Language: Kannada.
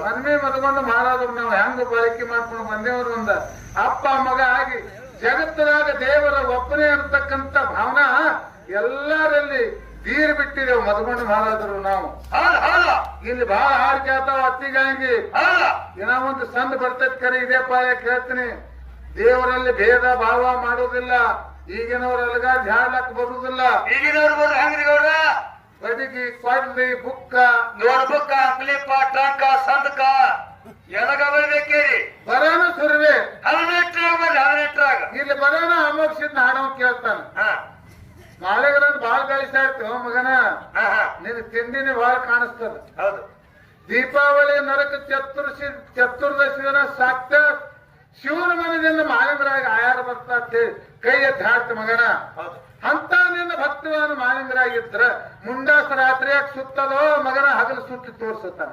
ಮನ್ಮೆ ಮದ್ಕೊಂಡು ಮಾಡೋದ್ರು ನಾವು ಹೆಂಗ ಬಳಕೆ ಮಾಡ್ಕೊಂಡು ಬಂದೇವ್ರು ಒಂದ ಅಪ್ಪ ಮಗ ಆಗಿ ಜಗತ್ತದಾಗ ದೇವರ ಒಬ್ಬನೇ ಇರ್ತಕ್ಕಂತ ಭಾವನಾ ಎಲ್ಲರಲ್ಲಿ ತೀರ್ ಬಿಟ್ಟಿದ್ದೇವೆ ಮದ್ಕೊಂಡು ಮಾಡೋದ್ರು ನಾವು. ಇಲ್ಲಿ ಬಹಳ ಹಾಡು ಕೇಳ್ತಾವ ಅತ್ತಿಗಂಗಿ ಏನೋ ಒಂದು ಸಂದ ಬರ್ತೈತಿ ಕರೆ ಇದೇ ಪಾಯ ಕೇಳ್ತೀನಿ. ದೇವರಲ್ಲಿ ಭೇದ ಭಾವ ಮಾಡುವುದಿಲ್ಲ. ಈಗಿನವ್ರ ಅಲ್ಗಾಡ್ ಹಾಡ್ಲಕ್ ಬರುದಿಲ್ಲ. ಈಗಿನವ್ರು ಬಂದ್ರೆ ಹೆಂಗ್ರಿ ಗೌಡ್ರ? ಬದಿಗಿ ಕೊಡ್ಲಿ ಬುಕ್ಕ ನೋಡ್ ಬುಕ್ಕ ಕ್ಲಿಪ್ಪ ಟ್ರಂಕ ಸಂದಕ ಎಲಗ ಬರ್ಬೇಕೇರಿ ಬರೋಣ ಸುರ್ವೆ 18 ಇಲ್ಲಿ ಬರೋಣ ಅಮೋಕ್ಷಿದ್ನ ಹಾಡವ್ ಕೇಳ್ತಾನ. ನಾಳೆಗಳನ್ನ ಬಾಳ್ ಗಳಿಸಾಯ್ತು ಮಗನ, ನಿನ್ ತಿಂಡಿನಿ ಬಾಳ್ ಕಾಣಿಸ್ತದ. ಹೌದು. ದೀಪಾವಳಿ ನರಕ ಚತುರ್ದಶಿ ದಿನ ಸಾಕ್ತ ಶಿವನ ಮನದಿಂದ ಮಾಲಿಂಗರಾಗಿ ಆಯಾರ ಬರ್ತಾ ಕೈ ಎತ್ತಿ ಹಾಡ್ತ ಮಗನ. ಅಂತ ನಿನ್ನ ಭಕ್ತವಾದ ಮಾಲಿಂಗರಾಗಿದ್ರ ಮುಂಡಾಸ ರಾತ್ರಿಯಾಗ ಸುತ್ತಲೋ ಮಗನ ಹಗಲು ಸುತ್ತಿ ತೋರ್ಸುತ್ತಾನ.